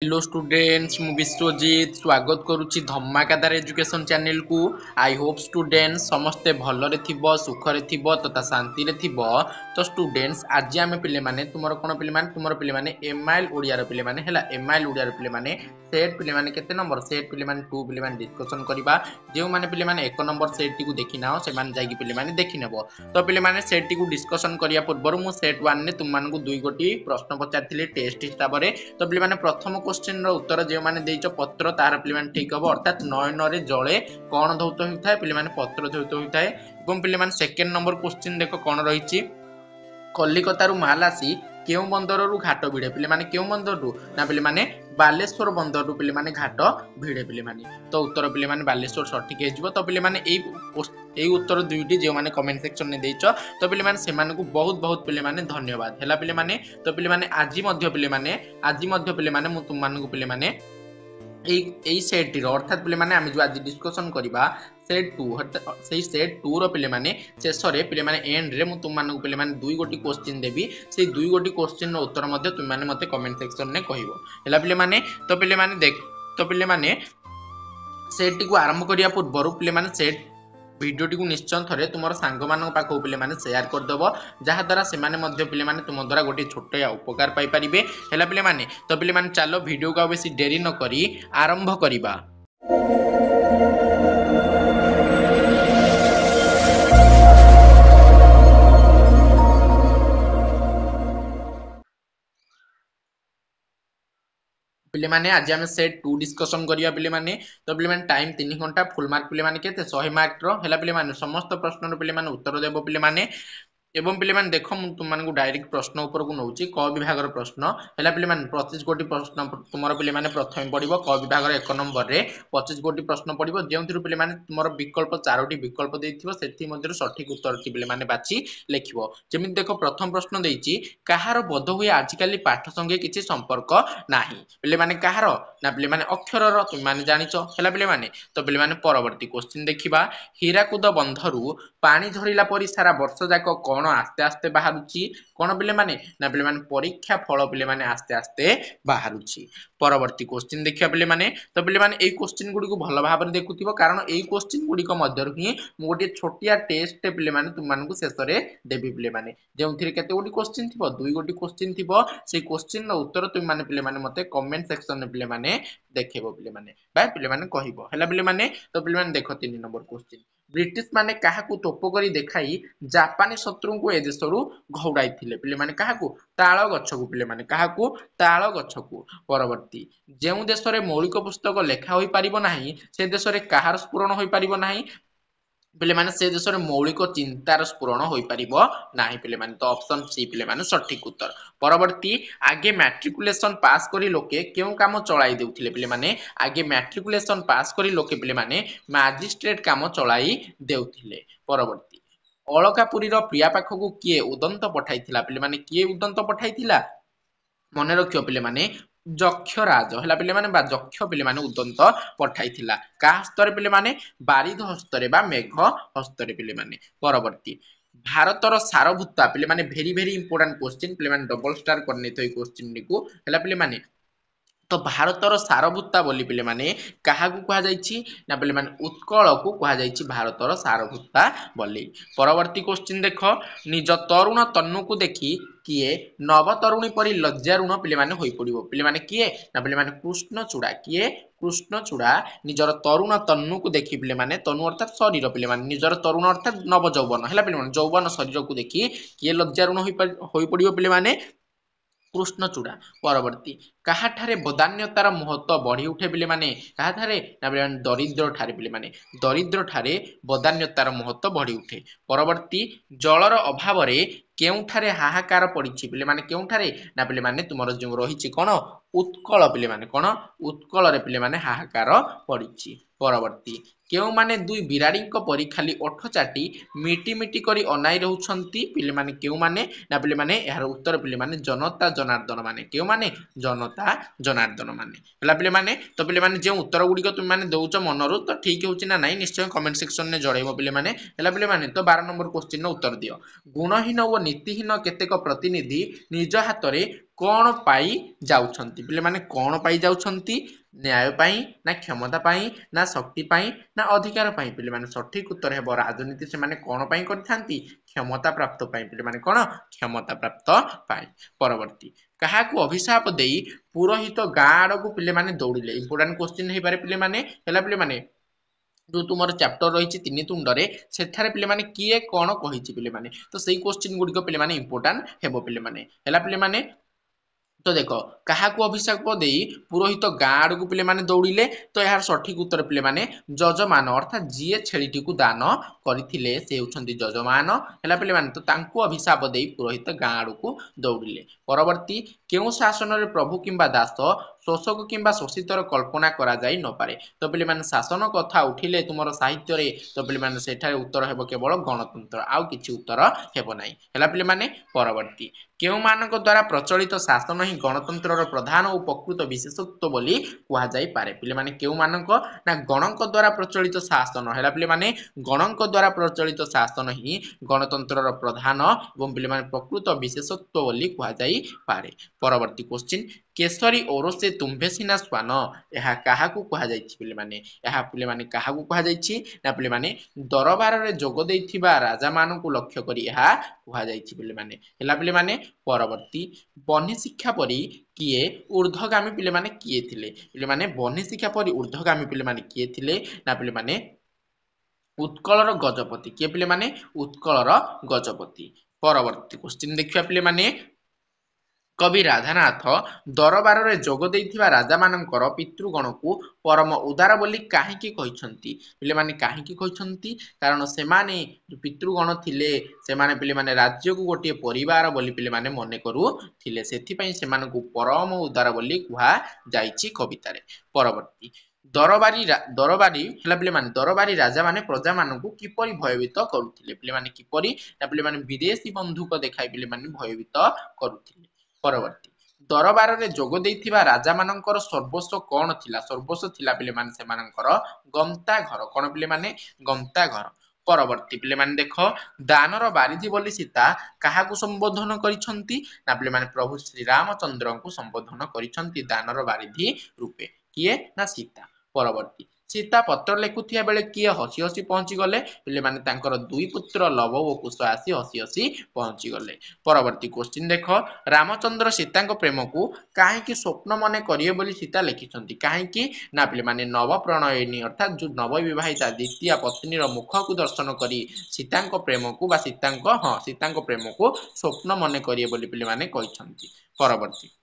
Hello students मु विश्वजीत स्वागत करुच्ची धमाकादार education channel को। आई होप स्टूडेंट्स समस्ते भलरे थिबो सुखरे थिबो तथा शांति रे थिबो। तो स्टूडेंट्स आज आमे पिले माने तुमरो कोन पिले माने तुमरो पिले माने एमआईएल ओडिया रो पिले माने हैला एमआईएल ओडिया रो पिले माने सेट पिले माने केते नंबर सेट पिले माने 2 पिले माने डिस्कशन करबा। जेउ माने पिले माने 1 नंबर सेट टी को देखि नाओ से माने जाई पिले माने देखि नेबो। तो पिले माने सेट टी को डिस्कशन करिया पूर्व मु सेट 1 ने तुम मानकु दुई गोटी प्रश्न पचारथिले टेस्ट हिसाब रे। तो पिले माने प्रथम क्वेश्चन रो उत्तर जे माने देइचो पत्र तार पिले माने ठीक हबो अर्थात नयन रे जळे कोन धौत होइथाय पिले माने पत्र धौत होइथाय। एवं पिले माने सेकंड नंबर क्वेश्चन देखो कोन रहिची कलिकता रु माल आसी केउ बंदर रु घाट भिड़े पिले माने केउ बंदर रु ना पिले माने बालेश्वर बंदर रु पिले माने घाट भिड़े पिले माने। तो उत्तर पिले माने बालेश्वर सठिक हेजिवो। तो पिले माने एई उत्तर दुईटी जे माने कमेंट सेक्शन ने देइचो तो पिले माने सेमान को बहुत बहुत पिले माने धन्यवाद हैला पिले माने। तो पिले माने आज मध्य पिले माने मु तुम मानकु पिले माने एई सेट रो अर्थात पिले माने आमे जो आज डिस्कशन करबा सेट 2 सेई सेट 2 रो पिले माने शेष रे पिले माने एंड रे मु तुम मानकु पिले माने दुई गोटी क्वेश्चन देबी। सेई दुई गोटी क्वेश्चन रो उत्तर मध्ये तुम माने मते कमेंट सेक्शन ने कहिवो हैला पिले माने। तो पिले माने देख तो पिले माने सेट टी को आरंभ करिया पूर्व पिले माने सेट वीडियो टी को निश्चय थरे तुमर सांग मानक पाखो पिले माने शेयर कर देबो जहा द्वारा से माने मध्य पिले माने तुम द्वारा गोटे छोटे उपकार पाई परिबे हैला पिले माने। तो पिले माने चलो वीडियो को बेसी देरी न करी आरंभ करिबा। पिले माने आज आमे सेट 2 डिस्कशन करिया पिले माने। तो पिले माने टाइम 3 घंटा फुल मार्क पिले माने केते 100 मार्क रो हैला पिले माने समस्त प्रश्न रो पिले माने उत्तर देबो पिले माने। एवं पिले माने देखो तुम मानकु डायरेक्ट प्रश्न ऊपर को नउची क विभाग रो प्रश्न हैला पिले माने 25 गोटी प्रश्न तुमरो पिले माने प्रथम पडिबो क विभाग रो 1 नंबर रे 25 गोटी प्रश्न पडिबो जेउथिरु पिले माने तुमरो विकल्प 4टी विकल्प देइथिबो सेथि मध्यरु सठिक उत्तर टी पिले माने बाची लेखिबो। जेमिति देखो प्रथम प्रश्न देइची कहार बोध हुए आजिकाली पाठ संगे किछि संपर्क नाही पिले माने कहार ना पिले माने अक्षर रो तुम माने जानिचो हैला पिले माने। तो पिले माने परवर्ती क्वेश्चन देखिबा हीराकुद बंधरु पानी झरिला परि सारा वर्ष जाक कोन आस्ते आस्ते बाहरुची कोन पिले माने ना पिले माने परीक्षा फल पिले माने आस्ते आस्ते बाहरुची। परवर्ती क्वेश्चन देखिया पिले माने। तो पिले माने एई क्वेश्चन गुडी को भलो भाबरे देखुथिबो कारण एई क्वेश्चन गुडी को मध्यरु ही मु गोटे छोटिया टेस्ट पिले माने तुम मानकु शेषरे देबी पिले माने जेउथिरे केते गोटी क्वेश्चन थिबो दुई गोटी क्वेश्चन थिबो सेई क्वेश्चन रो उत्तर तुम माने पिले माने मते कमेंट सेक्शन में पिले माने देखेबो पिले माने बा पिले माने कहिबो हैला पिले माने। तो पिले माने देखो 3 नंबर क्वेश्चन ब्रिटिश माने काहाकू तोप करी देखाई जापानी शत्रु को ए देशरू घौड़ाई थिले पिले माने काहाकू ताळ गछकू पिले माने काहाकू ताळ गछकू। परवर्ती जेउ देश रे मौलिक पुस्तक लेखा होई परिबो नाही से देश रे काहार स्फुरण होई परिबो नाही पिले माने से देश रे मौलिक चिंतार स्फुरण होई परिबो नाही पिले माने। तो ऑप्शन सी पिले माने सठिक उत्तर। परवर्ती आगे मैट्रिकुलेशन पास करी लोके केउ काम चलाई देउथिले पिले माने आगे मैट्रिकुलेशन पास करी लोके पिले माने मैजिस्ट्रेट काम चलाई देउथिले। परवर्ती अलकापुरी रो प्रिया पाखकू किए उदंत पठाइथिला पिले माने किए उदंत पठाइथिला मने रखियो पिले माने जक्षराज हैला पिले माने बा जक्ष पिले माने उदंत पठाइथिला का हस्तरे पिले माने बारिध हस्तरे बा मेघ हस्तरे पिले माने। परवर्ती भारतर सारभूता पिले माने भेरी भेरी इंपोर्टेंट क्वेश्चन पिले माने डबल स्टार करने तो क्वेश्चन निकू हैला पिले माने। तो भारतर सारभूता बोली पिले माने काहाकू कहा जाईची ना पिले माने उत्कल को कहा जाईची भारतर सारभूता बोली। परवर्ती क्वेश्चन देखो निज तरुण तन्नु को देखी किए नव तरुणी परी लज्जारुण पिले माने होई पड़िबो पिले माने किए ना पिले माने कृष्णचूड़ा किए कृष्णचूड़ा निजर तरुण तन्नु को देखी पिले माने तनु अर्थात शरीर पिले माने निजर तरुण अर्थात नव यौवन हैला पिले माने यौवन शरीर को देखी किए लज्जारुण होई पड़िबो पिले माने कृष्णचूड़ा। परवर्ती काहाठारे बदान्यतार महत्व बढ़ी उठे पिले माने काहाठारे ना पिले माने दरिद्र ठारे पिले माने दरिद्र ठारे बदान्यतार महत्व बढ़ी उठे। परवर्ती जलर अभाव रे केउठारे हाहाकार पड़िछि पिले माने केउठारे ना पिले माने तुमरो जो रहिछि कोन उत्कल पिले माने कोन उत्कल रे पिले माने हाहाकार पड़िछि। परवर्ती केउ माने दुई बिराड़ी परी खाली ओठ चाटी मिटी मिटी करी अनाई रहउछंती पिले माने केउ माने ना पिले माने यार उत्तर पिले माने जनता जनार्दन माने केउ माने जनता जनार्दन माने हला पिले माने। तो पिले माने जे उत्तर गुडी को तुम माने दउछ मनरु तो ठीक होउछि ना नाही निश्चय कमेंट सेक्शन ने जणाइबो पिले माने हला पिले माने। तो 12 नंबर क्वेश्चन नो उत्तर दियो गुणहीन व नीतिहीन केतेक प्रतिनिधि निज हाथ रे कौन पाई जाउछंती पिले माने कौन पाई जाउछंती न्याय पाई ना क्षमता पाई ना शक्ति पाई ना अधिकार पाई पिले माने सठिक उत्तर हेबो राजनीति से माने कौन पाई करथांती क्षमता प्राप्त पाई पिले माने कोन क्षमता प्राप्त पाई परवर्ती काहाकू अभिशाप देई पुरोहित गाड़ को पिले माने दौड़िले इंपोर्टेंट क्वेश्चन हे पारे पिले माने हला पिले माने जो तुमर चैप्टर रही तीन तुंडरे सेठारे पिले माने किए कौन कहिछि पिले माने तो सेही क्वेश्चन गुडी को पिले माने इंपोर्टेंट हेबो पिले माने हला पिले माने तो देख क्या अभिशाप दे पुरोहित गाड़ को पिले माने दौड़िले तो यार सठिक उत्तर पिले माने जजमान अर्थात जी छेलीटी को दान करथिले से होछंती जजमान हैला पिले माने तो तांको अभिशाप दे पुरोहित गाड़ को दौड़िले परवर्ती केउ शासन रे प्रभु किंबा दास शोषक किंबा शोषितर कल्पना करा जाई न पारे तो पिले माने शासन कथा उठिले तुमर साहित्य रे तो पिले माने सेठारे उत्तर हेबो केवल गणतंत्र आउ किछि उत्तर हेबो नाही हैला पिले माने परवर्ती केउ मानक द्वारा प्रचलित शासन ही गणतंत्र प्रधान और प्रकृत विशेषत्व बोली कहा जाई पारे पिले माने केउ मानक ना गणक द्वारा प्रचलित शासन हैला पिले माने गणक द्वारा प्रचलित शासन ही गणतंत्र प्रधान एवं पिले माने प्रकृत विशेषत्व बोली कहा जाई पारे परवर्ती क्वेश्चन केसरी ओरसे तुम्भे सिना स्वान यह काहाकू कहा जाईछि पिले माने यह पिले माने काहाकू कहा जाईछि ना पिले माने दरबार रे जोग देइथिबा राजा मानकू लक्ष्य करी यह कहा जाईछि पिले माने हैला पिले माने परवर्ती बन्ही शिक्षा परी किए ऊर्ध्वगामी पिले माने किए थिले पिले माने बन्ही शिक्षा परी ऊर्ध्वगामी पिले माने किए थिले ना पिले माने उत्कलर गजपति किए पिले माने उत्कलर गजपति परवर्ती क्वेश्चन देखिया पिले माने कवि राधानाथ दरबार रे जोग देइथिबा राजा मानकर पितृगण को परम उदार बोली काहेकि कहिसंती पिले माने काहेकि कहिसंती कारण से माने पितृगण थिले से माने पिले माने राज्य को गोटे परिवार बोली पिले माने मने करू थिले सेथि पई से माने को परम उदार बोली कुहा जाईची कविता रे परवर्ती दरबारी हला पिले माने दरबारी राजा माने प्रजा मानकू किपरि भयभीत करूथिले पिले माने किपरि ना पिले माने विदेशी बंधुक देखाई पिले माने भयभीत करूथिले परवर्ती दरबार रे जोग देइथिबा राजा मानकर सर्वस्व कोन थिला सर्वस्व थिला पिले माने से मानकर गंता घर कोन पिले माने गंता घर परवर्ती पिले माने देखो दानर बारिधि बोली सीता काहाकू संबोधन करिसंती ना पिले माने प्रभु श्री रामचंद्र को संबोधन करिसंती दानर बारिधि रूपे किए ना सीता परवर्ती सीता पत्र लेखुथिया बेले किए हसी हसी पहुंची गले पिले माने तांकर दुई पुत्र लव और कुश आसी हसी हसी पहुंची गले परवर्ती क्वेश्चन देखो रामचंद्र सीता प्रेम को काहेकि स्वप्न मने करिए बोली सीता लिखिसंती काहेकि ना पिले माने नव प्रणयिनी अर्थात जो नव विवाहिता द्वितीय पत्नी मुख को दर्शन करी सीता प्रेम को बा सीता प्रेम को स्वप्न मने करिए बोली पिले माने कहिसंती परवर्ती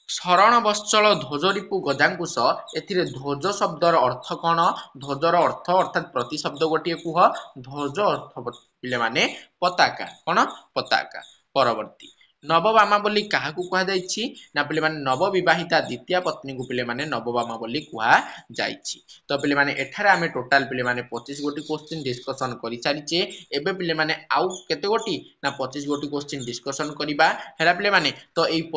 शरण बत्सल ध्वजरिपु गजांकुश एथिरे ध्वज शब्दर अर्थ कौन ध्वजर अर्थ अर्थात प्रति शब्द गोटे कुह ध्वज अर्थ पिले माने पताका कौन पताका परवर्ती नवबामा बोली काहाकू कहा जाईछि ना पिले माने नव विवाहिता द्वितीय पत्नी को पिले माने नवबामा बोली कहा जाईछि तो पिले माने एठारे आमे टोटल पिले माने 25 गोटी क्वेश्चन डिस्कशन करि सारिचे एबे पिले माने आउ केते गोटी ना 25 गोटी क्वेश्चन डिस्कशन करिबा हेला पिले माने तो एई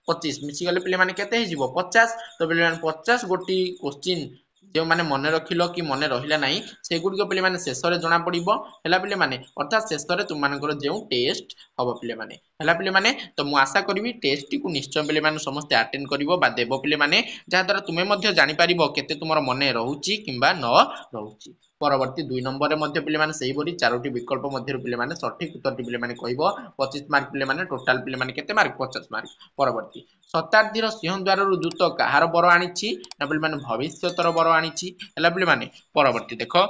25 मिसी गले पिले माने केते हे जीवो 50 तो पिले माने 50 गोटी क्वेश्चन जो माने मने रखिलो कि मने रहिला नाही से गुडी को पिले माने शेष रे जणा पड़िबो हेला पिले माने अर्थात शेष रे तुम मानकर जेउ टेस्ट हबो पिले माने हेला पिले माने तो मु आशा करबी टेस्ट टी को निश्चय पिले माने समस्त अटेंड करिवो बा देबो पिले माने जा द्वारा तुमे मध्ये जानि परिबो केते तुमर मने रहउची किबा न रहउची परवर्ती 2 नंबर रे मध्ये पिले माने सेही बोली चारोटी विकल्प मध्ये पिले माने सठिक उत्तर पिले माने कहइबो 25 मार्क पिले माने टोटल पिले माने केते मार्क 50 मार्क परवर्ती शताब्दीर सिंहद्वार रु दूत कहार बर आनिछि ना पिले माने भविष्यतर बर आनिछि हला पिले माने परवर्ती देखो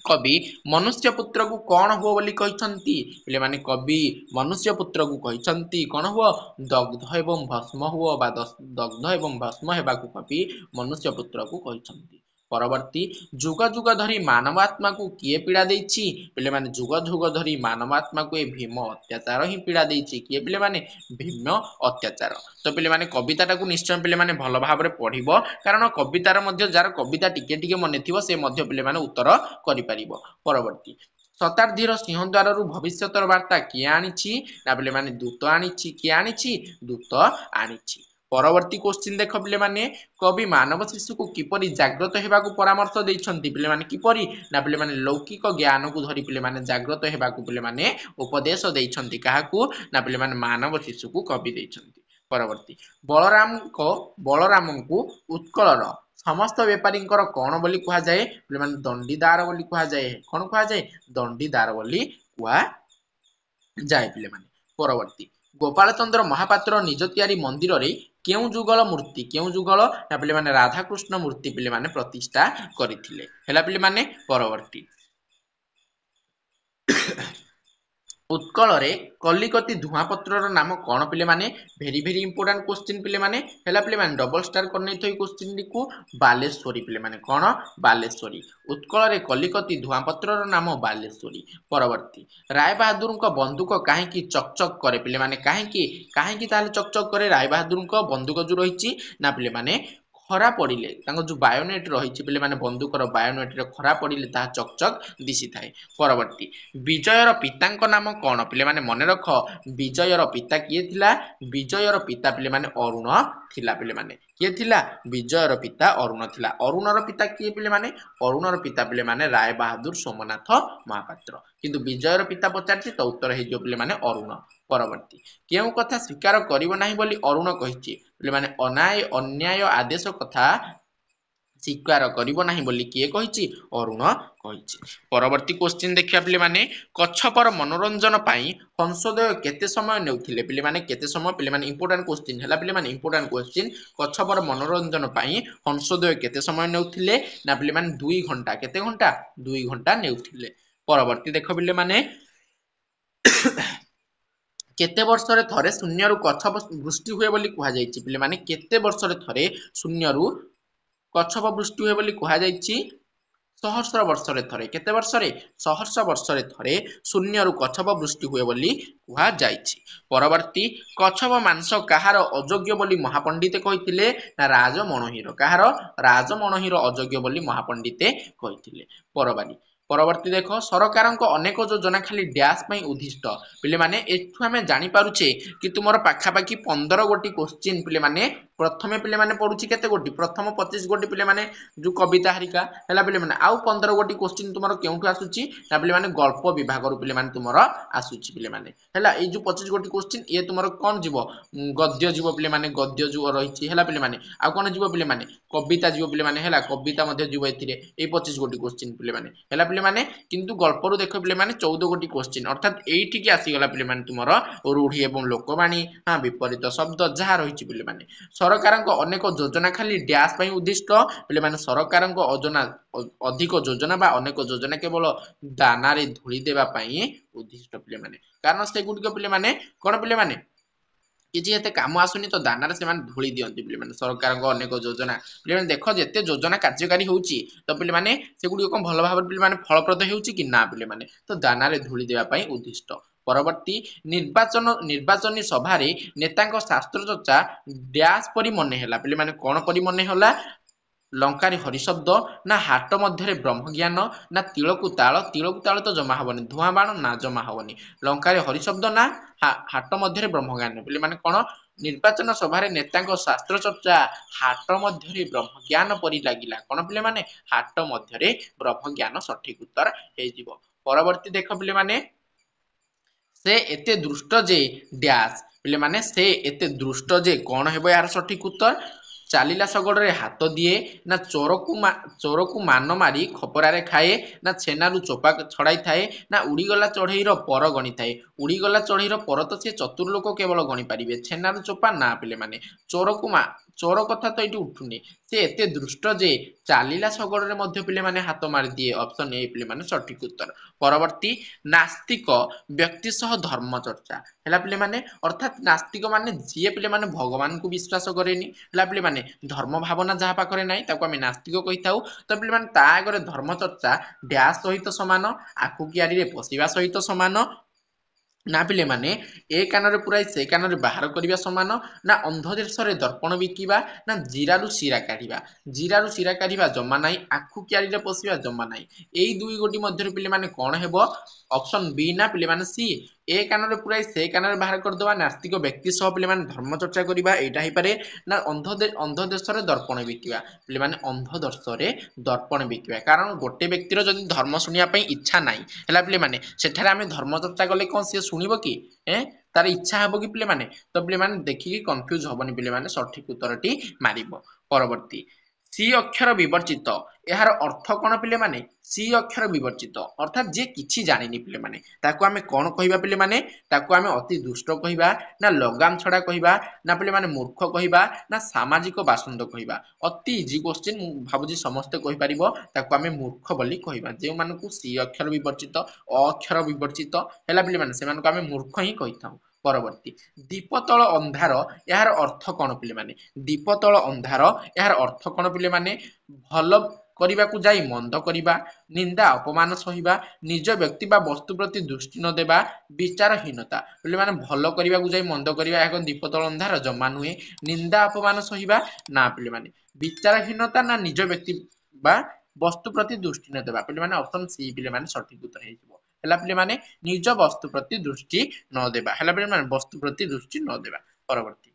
कवि मनुष्य पुत्र को कौन हुआ बोली कहिसंती पिले माने कवि मनुष्य पुत्र को कहिसंती कौन हुआ दग्ध एवं भस्म हुआ बा दग्ध एवं भस्म हेबा को कवि मनुष्य पुत्र को कहिसंती परवर्ती जुग जुग धरी मानवात्मा को किए पीड़ा देछि पिले माने जुग जुग धरी मानवात्मा को ए भीम अत्याचार ही पीड़ा देछि किए पिले माने भीम अत्याचार तो पिले माने कविताटा को निश्चय पिले माने भलो भाबरे पढिबो कारण कवितार मध्ये जार कविता टिके टिके मने थिबो से मध्ये पिले माने उत्तर करि परिबो परवर्ती शताब्दीर सिंहद्वार रु भविष्यतर वार्ता किए आनिछि ना पिले माने दूत आनिछि किए आनिछि दूत आनिछि परवर्ती क्वेश्चन देख पिले माने कवि मानव शिशु को किपरि जागृत हेबाकू परामर्श दैछन्ति पिले माने किपरि ना पिले माने लौकिक ज्ञान को धरि पिले माने जागृत हेबाकू पिले माने उपदेश दैछन्ति काहाकू ना पिले माने मानव शिशु को कवि दैछन्ति। परवर्ती बलराम को उत्कलर समस्त बेपारी कौन बोली कहा जाए पिले माने दंडीदार बोली कहा जाए। कौन कहा जाए दंडीदार बोली कहा जाए पिले माने। परवर्ती गोपाल चंद्र महापात्र निज तैयारी मंदिर रे केउ जुगल मूर्ति केउ जुगल ना पिले माने राधाकृष्ण मूर्ति पिले माने प्रतिष्ठा करथिले हैला पिले माने। परवर्ती उत्कल रे कलिकती धुआपत्रर नाम कौन पिले माने भेरी भेरी इंपोर्टेंट क्वेश्चन पिले माने हैला पिले माने डबल स्टार करने थई क्वेश्चन को बालेश्वरी पिले माने कौन बालेश्वरी। उत्कल रे कलिकती धुआपत्रर नाम बालेश्वरी। परवर्ती राय बहादुर को बंदूक काहेकि चकचक करे पिले माने काहेकि ताले चकचक करे राय बहादुर को बंदूक जो रही ना पिले माने खरा पड़िले जो बायोनेट रही पिले माने बंदूकर बायोनेट रे खरा पड़िले ता चकचक दिशी थाए। परवर्ती विजयर पिता नाम कौन पिले माने मन रख विजयर पिता किए थिला विजयर पिता पिले माने अरुण थिला पिले माने किए थिला विजयर पिता अरुण थिला। अरुणर पिता किए पिले माने अरुणर पिता पिले माने राय बहादुर सोमनाथ महापात्र किंतु विजयर पिता पचारछि तो उत्तर हे जो पिले माने अरुण। परवर्ती केउ कथा स्वीकार करिवो नाही बोली अरुण कहिछि पिले माने अन्याय आदेश कथा स्वीकार करिवो नाही बोली किए कहिछि अरुण कहिछि। परवर्ती क्वेश्चन देखिया पिले माने कच्छपर मनोरंजन पाई हंसोदय केते समय नेउथिले पिले माने केते समय पिले माने इंपोर्टेंट क्वेश्चन हैला पिले माने इंपोर्टेंट क्वेश्चन कच्छपर मनोरंजन पाई हंसोदय केते समय नेउथिले ना पिले माने 2 घंटा केते घंटा 2 घंटा नेउथिले। परवर्ती देखो पिले माने केते वर्षरे थरे शून्य रु कच्छप वृष्टि हुए बोली कहा जायछि पिले माने केते वर्षरे थरे शून्य रु कच्छप वृष्टि हुए बोली कहा जायछि सहस्र वर्षरे थरे केते वर्षरे सहस्र वर्षरे थरे शून्य रु कच्छप वृष्टि हुए बोली कहा जायछि। परवर्ती कच्छप मांस कहार अयोग्य बोली महापंडिते कहिथिले ना राजमणोहीर कहार राजमणोहीर अयोग्य बोली महापंडिते कहिथिले। परवर्ती देख सरकार अनेक योजना खाली डैश उद्दिष्ट पिले माने एठु हमें जानी पारुछे कि तुमर पाखापाखी 15 गोटी क्वेश्चन पिले माने प्रथमे पिले माने पडुछि केते गोटी प्रथम 25 गोटी पिले माने जो कविता हरिका हैला पिले माने आउ 15 गोटी क्वेश्चन तुमर केउठु आसुछि ना पिले माने गल्प विभाग रु पिले माने तुमर आसुछि पिले माने हैला ए जो 25 गोटी क्वेश्चन ये तुमर कोन जीवो गद्य जीवो पिले माने गद्य जो रहिछि हैला पिले माने आ कोन जीवो पिले माने कविता जीवो पिले माने हैला कविता मध्ये जीवो एथिरे ए 25 गोटी क्वेश्चन पिले माने हैला पिले माने किंतु गल्प रु देखो पिले माने 14 गोटी क्वेश्चन अर्थात एठी की आसी गला पिले माने तुमर रूढ़ी एवं लोकवाणी हां विपरीत शब्द जहा रहिछि पिले माने सरकार अनेक योजना खाली डैश पई उद्दिष्ट पिले माने सरकार योजना अधिक योजना बा अनेक योजना केवल दाना रे धूली देबा पई उद्दिष्ट पिले माने कारण से गुडी पिले माने कोन पिले माने किछि एते काम आसुनी तो दाना रे से माने धूली दियंती पिले माने सरकार अनेक योजना पिले माने देखो जेते योजना कार्यकारी होउची तो पिले माने से गुडी कोन भलो भाबरे पिले माने फलप्रद हेउची कि ना पिले माने तो दाना रे धूली देबा पई उद्दिष्ट। परवर्ती निर्वाचनी सभा रे नेतांक शास्त्र चर्चा डैश परि मने हैला पिले माने कोन परि मने होला लंकारी हरिशब्द ना हाट मध्य ब्रह्मज्ञान ना तिलकु ताल तो जमा हबनी धुआं बाण ना जमा हबनी लंकारी हरिशब्द ना हाट मध्य ब्रह्मज्ञान पिले माने कोन निर्वाचन सभा रे नेतांक शास्त्र चर्चा हाट मध्य ब्रह्मज्ञान परि लागिला कोन पिले माने हाट मध्य ब्रह्मज्ञान सठिक उत्तर हे जीवो। परवर्ती देख पिले माने से एते दुष्ट जे डैश पिले माने से एते दुष्ट जे कोन हेबो यार सठिक उत्तर चालीला शगड़ रे हाथ दिए ना चोर को मान मारी खपरा रे खाए ना छेनारू चोपा छड़ाई थाए ना उड़ीगला चढ़ईर पर गणी थाए उड़ीगला चढ़ईर पर तो से चतुर लोक केवल गणी पारिबे छेनारू चोपा ना पिले माने चोर कथा तो ये उठुनी से एते दुष्ट जे चालीला शगड़ रे मध्य पिले माने हाथ मारी दिए ऑप्शन ए पिले माने सठिक उत्तर। परवर्ती नास्तिक व्यक्ति सह धर्म चर्चा हैला पिले माने अर्थात नास्तिक माने जिए पिले माने भगवान को विश्वास करेनी हैला पिले माने धर्म भावना जहा पाखरे नाही ताको आमे नास्तिक कहिताउ तो पिले माने ता आगरे धर्म चर्चा डैश सहित समान आखु कियारी रे पसिबा सहित समान ना पिले माने ए कानरे पुराई से कानरे बाहर करिबा समान ना अंध देश रे दर्पण बिकिबा ना जीरारु सिरा काढिबा जमा नाही आखु कियारी रे पसिबा जमा नाही एई दुई गोटी मध्य पिले माने कोन हेबो ऑप्शन बी ना पिले माने सी ए कान रे पुराई से कान रे बाहर करदवा नास्तिक व्यक्ति सह पिले माने धर्म चर्चा करिबा एटा ही पारे ना अंध देश रे दर्पण बिकिबा पिले माने अंध दर्श रे दर्पण बिकिबा कारण गोटे व्यक्तिर जदि धर्म सुनिया पई इच्छा नाही हला पिले माने सेठारे आमे धर्म चर्चा गले कोन से सुनिबो कि तार इच्छा हबो कि पिले माने तो पिले माने देखि कंफ्यूज हबनी पिले माने सठिक उत्तरटी मारिबो परवर्ती सी अक्षर विवर्जित यार अर्थ कोन पिले माने सी अक्षर विवर्जित अर्थात जे किछि जानिनी पिले माने ताको आमे कोन कहिबा पिले माने ताको आमे अति दुष्ट कहिबा ना लगाम छडा कहिबा ना पिले माने मूर्ख कहिबा ना सामाजिक बासुंद कहिबा अति इजी क्वेश्चन मु भाबुजी समस्त कहि परिबो ताको आमे मूर्ख बोली कहिबा जे मानकु सी अक्षर विवर्जित अ अक्षर विवर्जित हैला पिले माने से मानकु आमे मूर्ख ही कहिथाउ परवर्ती दीपतल अंधार यार अर्थ कोन पिले माने दीपतल अंधार यार अर्थ कोन पिले माने भल କରିବାକୁ ଯାଇ ମନ୍ଦ କରିବା ନିନ୍ଦା ଅପମାନ ସହିବା ନିଜ ବ୍ୟକ୍ତି ବା ବସ୍ତୁ ପ୍ରତି ଦୃଷ୍ଟି ନ ଦେବା ବିଚାରହୀନତା ବୋଲି ମାନେ ଭଲ କରିବାକୁ ଯାଇ ମନ୍ଦ କରିବା ଏକ ଦୀପତଳ ଅନ୍ଧାର ଜମା ନୁହେଁ ନିନ୍ଦା ଅପମାନ ସହିବା ନା ପିଲେ ମାନେ ବିଚାରହୀନତା ନା ନିଜ ବ୍ୟକ୍ତି ବା ବସ୍ତୁ ପ୍ରତି ଦୃଷ୍ଟି ନ ଦେବା ପିଲେ ମାନେ ଅପସନ ସି ପିଲେ ମାନେ ସଠିକ ଉତ୍ତର ହେଇଯିବ ହେଲା ପିଲେ ମାନେ ନିଜ ବସ୍ତୁ ପ୍ରତି ଦୃଷ୍ଟି ନ ଦେବା ହେଲା ପିଲେ ମାନେ ବସ୍ତୁ ପ୍ରତି ଦୃଷ୍ଟି ନ ଦେବା ପରବର୍ତ୍ତୀ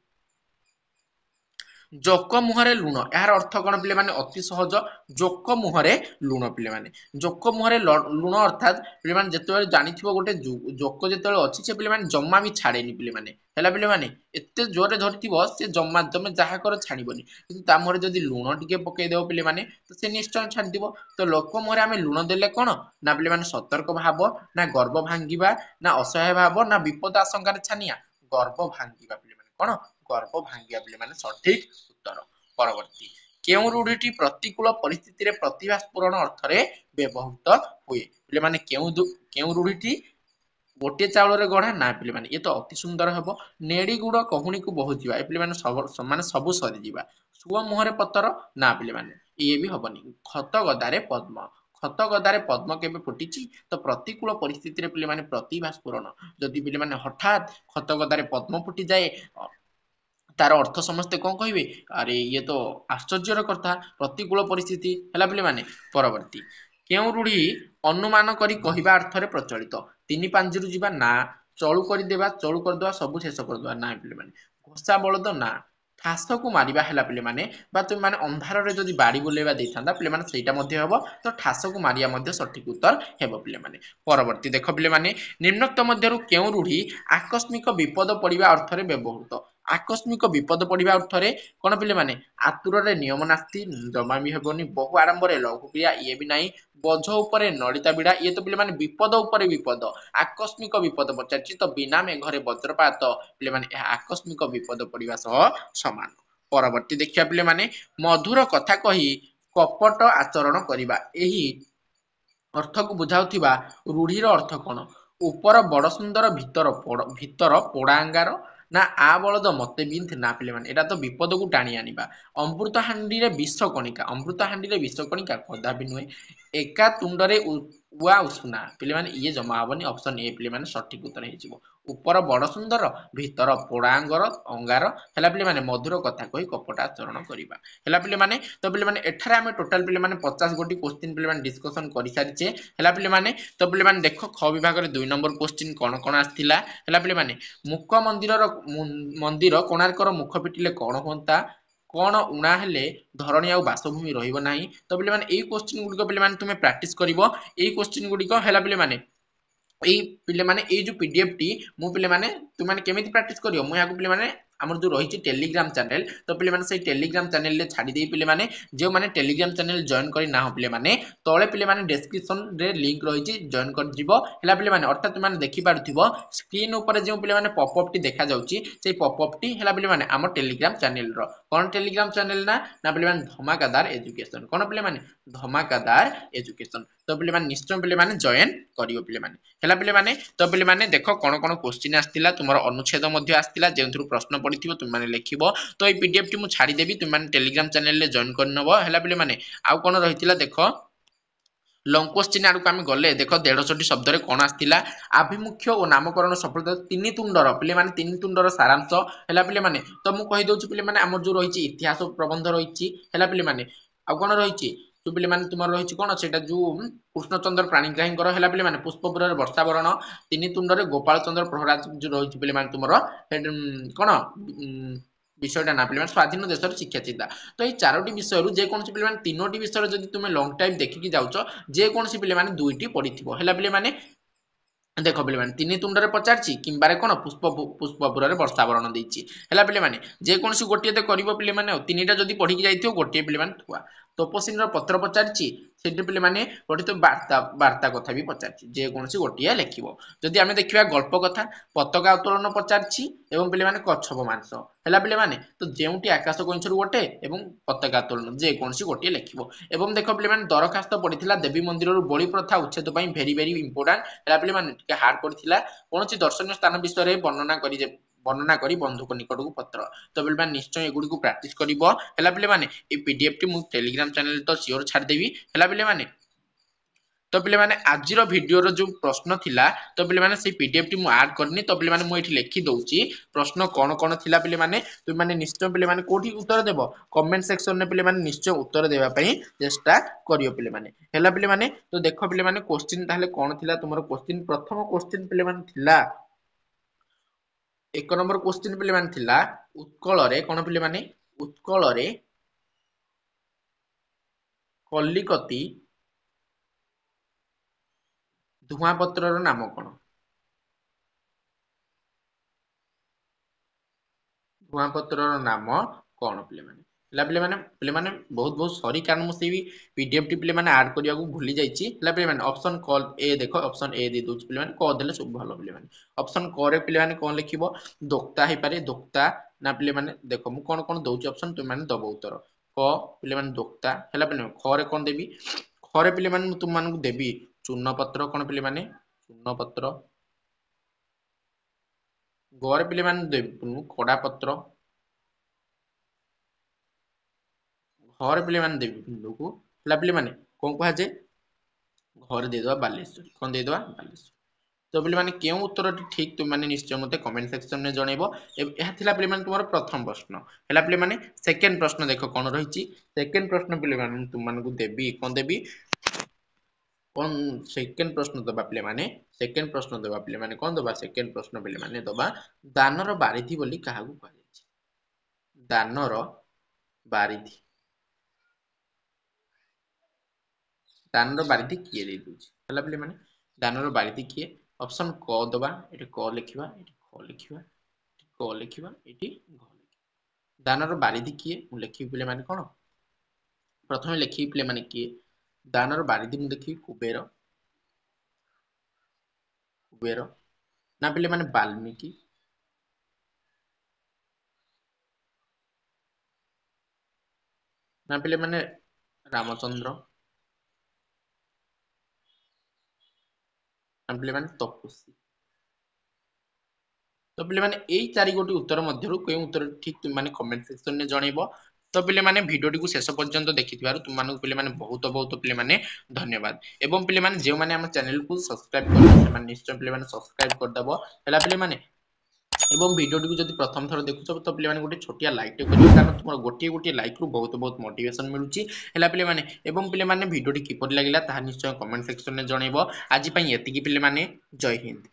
जोक मुहरे लुण यार अर्थ कौन पिले माने अति सहज जोक मुहरे लुण पिले माने जोक मुहरे लुण अर्थात पिले माने जेतेबेले जानिथिबो गोटे जोक जेतेबेले अछि से पिले माने जम्मा भी छाड़ेनी पिले माने हैला पिले माने एते जोरे धरथिबो से जम्मा तमे जाहा कर छाड़ीबोनी किंतु ता मोरे जदी लुण टिके पके देबो पिले माने तो से निश्चय छाड़ दिबो तो लोक मोरे आमे लुण देले कोन ना पिले माने सतर्क भाव ना गर्व भांगिबा ना असहाय भाव ना विपद आशंका छानिया गर्व भांगिबा पिले माने कोन गर्व भांगिया पिले माने सठिक उत्तर परवर्ती केउ रूढ़ीटी प्रतिकूल परिस्थिति रे प्रतिभा स्फुरण अर्थ रे व्यवहृत हुए पिले माने केउ रूढ़ीटी गोटे चाउल रे गढ़ा ना पिले माने ये तो अति सुंदर हबो नेडी गुड़ कहूणी को बहु जीवा ए पिले माने सबु सरी जीवा सुआ मुहरे पतर ना पिले माने ये भी हबनी खत गदारे पद्म खत गदारे पद्म केबे फुटिची तो प्रतिकूल परिस्थिति रे पिले माने प्रतिभा स्फुरण जदि पिले माने हठात खत गदारे पद्म फुटी जाए तार अर्थ समस्ते कौन कहे अरे ये तो आश्चर्य कथा प्रतिकूल परिस्थिति है पिले माने परवर्ती केउ रूढ़ी अनुमान करी कहवा अर्थ रे प्रचलित तीन पांजरु जीवा ना चलु कर देबा चलु कर देबा सब शेष कर देबा ना पिले माने घोषा बलद ना ठास को मारिबा हैला पिले माने बा तुम माने अंधार रे जदी बाड़ी बुलेबा देथांदा पिले माने सेटा मध्ये हबो तो ठास को मारिया मध्ये सठिक उत्तर हेबो पिले माने परवर्ती देखो पिले माने निम्नोक्त मध्यरु केउ रूढ़ी आकस्मिक विपद पड़िबा अर्थ रे व्यवहृत आकस्मिक विपद पड़िबा अर्थ रे कोन पिले माने आतुर रे नियम नास्ति जमा भी हेबोनी बहु आरंभ रे लघु क्रिया ये भी नाही बोझ ऊपर नलिता बिड़ा ये तो पिले माने विपद ऊपर विपद आकस्मिक विपद पचारछि तो बिना में घरे वज्रपात पिले माने आकस्मिक विपद पड़िबा सह समान परवर्ती देखिया पिले माने मधुर कथा कही कपट आचरण करिबा एही अर्थ को बुझाउथिबा रूढ़ीर अर्थ कोन ऊपर बड़ सुंदर भीतर पोड़ांगार ना आ बलद मते बिंथ ना पिले माने एटा तो विपद को टाणी आनिबा अमृत हांडी रे विष कणिका कदापि नुहे एका तुंडरे उआ उसुना पिले माने ये जमा हबनी ऑप्शन ए पिले माने सठिक उत्तर हे जिवो ऊपर बड़ सुंदर भीतर पोड़ांगर अंगार हैला पिले माने मधुर कथा कहि कपटा आचरण करिबा हैला पिले माने तो पिले माने एठारे हमें टोटल पिले माने 50 गोटी क्वेश्चन पिले माने डिस्कशन करि सारिचे हैला पिले माने तो पिले माने देखो ख विभाग रे 2 नंबर क्वेश्चन कोन आस्थिला हैला पिले माने मुख मंदिर कोणार्कर मुख पिटिले कोन होंता कौन उणा हेले धरणी आ बासभूमि रहिबो नाही तो पिले माने एई क्वेश्चन गुडी को पिले माने तुमे प्रैक्टिस करिवो एई क्वेश्चन गुडी को हैला पिले माने एई पिले माने एई जो पीडीएफ टी मु पिले माने तुम माने केमिति प्रैक्टिस करियो मु याको पिले माने हमर जो रही टेलीग्राम चैनल तो पिले माने से टेलीग्राम चैनल ले छाड़ी दे पिले माने जो माने टेलीग्राम चैनल जॉइन करी ना हो पिले माने तळे पिले माने डिस्क्रिप्शन रे लिंक रही छि जॉइन कर जिवो हैला पिले माने अर्थात तुम माने देखि पारुथिबो स्क्रीन ऊपर जो पिले माने पॉपअप टी देखा जाउछि से पॉपअप टी हैला पिले माने हमर टेलीग्राम चैनल रो कोन टेलीग्राम चैनल ना पिले माने धमाकादार एजुकेशन कोन पिले माने धमाकादार एजुकेशन तो पिले माने निश्चय पिले माने जॉइन करियो पिले माने हैला पिले माने तो पिले माने देखो कोन कोन क्वेश्चन आस्तिला तुमरो अनुच्छेद मध्ये आस्तिला जेंथुरु प्रश्न पडिथिबो तुम माने लेखिबो तो ए पीडीएफ टी मु छाडी देबी तुम माने टेलीग्राम चैनल ले जॉइन करनबो हैला पिले माने आउ कोन रहितिला देखो लॉन्ग क्वेश्चन आडू आम गले देख 150 शब्द रे कोन आस्तिला आभिमुख्य और नामकरण सफलता तीन तुंडर पिले माने तीन तुंडर सारांश हैला पिले माने तो मु कहि दोछु पिले माने हमर जो रहिछि इतिहास प्रबंध रहिछि हैला पिले माने आ कोन रहिछि तो पिले माने तुमर रहिछि कोन सेटा जो कृष्णचंद्र प्राणीग्राहींकर हला पिले माने पुष्पपुरर वर्षावरण तीन तुंडरे गोपाल चंद्र प्रहलाद जो रहिछि पिले माने तुमर कोन विषयटा ना पिले माने स्वाधीन देशर शिक्षा चिंता तो ये चारोटी विषय जे कोन पिले माने तीनोटी विषय जदि तुमे लॉन्ग टाइम देखि जाउचो जे कोन पिले माने दुईटी पडिथिबो हला पिले माने देख पिले माने तीन तुंडरे पचारछि किंबारे कोन पुष्पपुरर वर्षावरण देछि हला पिले माने जे कोन गोटिए ते करबो पिले माने तीनटा जदि पढि जाइथियो गोटिए पिले माने थुआ तपस्विनी पत्र पचारछि सेठी पिले माने गोटे तो वार्ता कथा भी पचारछि जे कोनसी गोटिया लेखिबो जदि आमे देखिबा गल्प कथा पताका उत्तोलन पचारछि एवं पिले माने कच्छप मांस हला पिले माने तो जेउटी आकाश कोइंछरु गोटे एवं पताका उत्तोलन जे कोनसी गोटिया लेखिबो एवं देखो पिले माने दरखास्त पडिथिला देवी मंदिर रु बळी प्रथा उच्छेद पई वेरी वेरी इंपोर्टेंट हला पिले माने टिके हार्ड पडिथिला कोनसी दर्शनीय स्थान विषय रे वर्णना करी बंधुक निकट को पत्र तो पिले माने निश्चय एगुडी को प्रैक्टिस करिवो हला पिले माने ए पीडीएफ टी मु टेलीग्राम चैनल तो श्योर छाड़ देबी हला पिले माने तो पिले माने आजिर वीडियो रो जो प्रश्न थिला तो पिले माने से पीडीएफ टी मु ऐड करनी तो पिले माने मु एठी लिखि दउची प्रश्न कोन कोन थिला पिले माने तुम माने निश्चय पिले माने कोठी उत्तर देबो कमेंट सेक्शन में पिले माने निश्चय उत्तर देबा पई चेष्टा करियो पिले माने हला पिले माने तो देखो पिले माने क्वेश्चन ताहले कोन थिला तुमरो क्वेश्चन प्रथम क्वेश्चन पिले माने थिला एक नंबर क्वेश्चन पिले माने थिला उत्कल रे कोन पिले माने उत्कल रे कलिकती धुआपत्रर नाम कोन धुआपत्रर नाम कोन पिले माने बहुत बहुत सॉरी कारण मु सेही पीडीएफ टी पिले माने ऐड करिया को भूली जाईची हला पिले माने ऑप्शन कॉल ए देखो ऑप्शन ए दे दोच पिले माने को देले सब भलो पिले माने ऑप्शन क रे पिले माने कोन लिखिबो दोक्ता हे पारे दोक्ता ना पिले माने देखो मु कोन कोन दोची ऑप्शन तुम माने दबो उत्तर क पिले माने दोक्ता हला पिले ख रे कोन देबी ख रे पिले माने तुम मानकु देबी चूर्ण पत्र कोन पिले माने चूर्ण पत्र ग रे पिले माने देबी कोडा पत्र घर पिले माने देबी बिंदु को हला पिले माने कोन कहा जे घर दे दवा बालेश्वर कोन दे दवा बालेश्वर तो पिले माने केउ उत्तर ठीक तुम माने निश्चय मते कमेंट सेक्शन में जणेबो एहा थिला पिले माने तुमरो प्रथम प्रश्न हला पिले माने सेकंड प्रश्न देखो कोन रहिची सेकंड प्रश्न पिले माने तुम मानकु देबी कोन सेकंड प्रश्न दबा पिले माने सेकंड प्रश्न दबा पिले माने कोन दबा सेकंड प्रश्न पिले माने दबा दानर बारिधि बोली काहाकू कहै छै दानर बारिधि दानर बारिधि किए दे दूची हला पिले माने दानर बारिधि किए ऑप्शन क दबा एठी क लिखिबा एठी ख लिखिबा एठी क लिखिबा एठी घ लिखिबा दानर बारिधि किए मु लिखि पिले माने कोन प्रथमे लिखि पिले माने किए दानर बारिधि मु देखि कुबेर ना पिले माने वाल्मीकि ना पिले माने रामचंद्र ना पिले माने तपस्वी तो पिले माने एई चारि गोटी उत्तर मध्यरु केउ उत्तर ठीक तुम माने कमेंट सेक्शन में जणेबो तो पिले माने वीडियो को शेष पर्यंत देखिथिबारु तुम मानक पिले माने बहुत बहुत पिले माने धन्यवाद एवं पिले माने जे माने हम चैनल को सब्सक्राइब कर से माने निश्चय पिले माने सब्सक्राइब कर दबो हला पिले माने एवं वीडियो को जदि प्रथम थर देखुछ तो पिले माने गोटे छोटिया लाइक टे करियो कारण तुमर गोटे गोटे लाइक रु बहुत बहुत मोटिवेशन मिलुची हला पिले माने एवं पिले माने वीडियो टी किपर लागिला ताहा निश्चय कमेंट सेक्शन में जणेबो आज पई एतिकी पिले माने जय हिंद।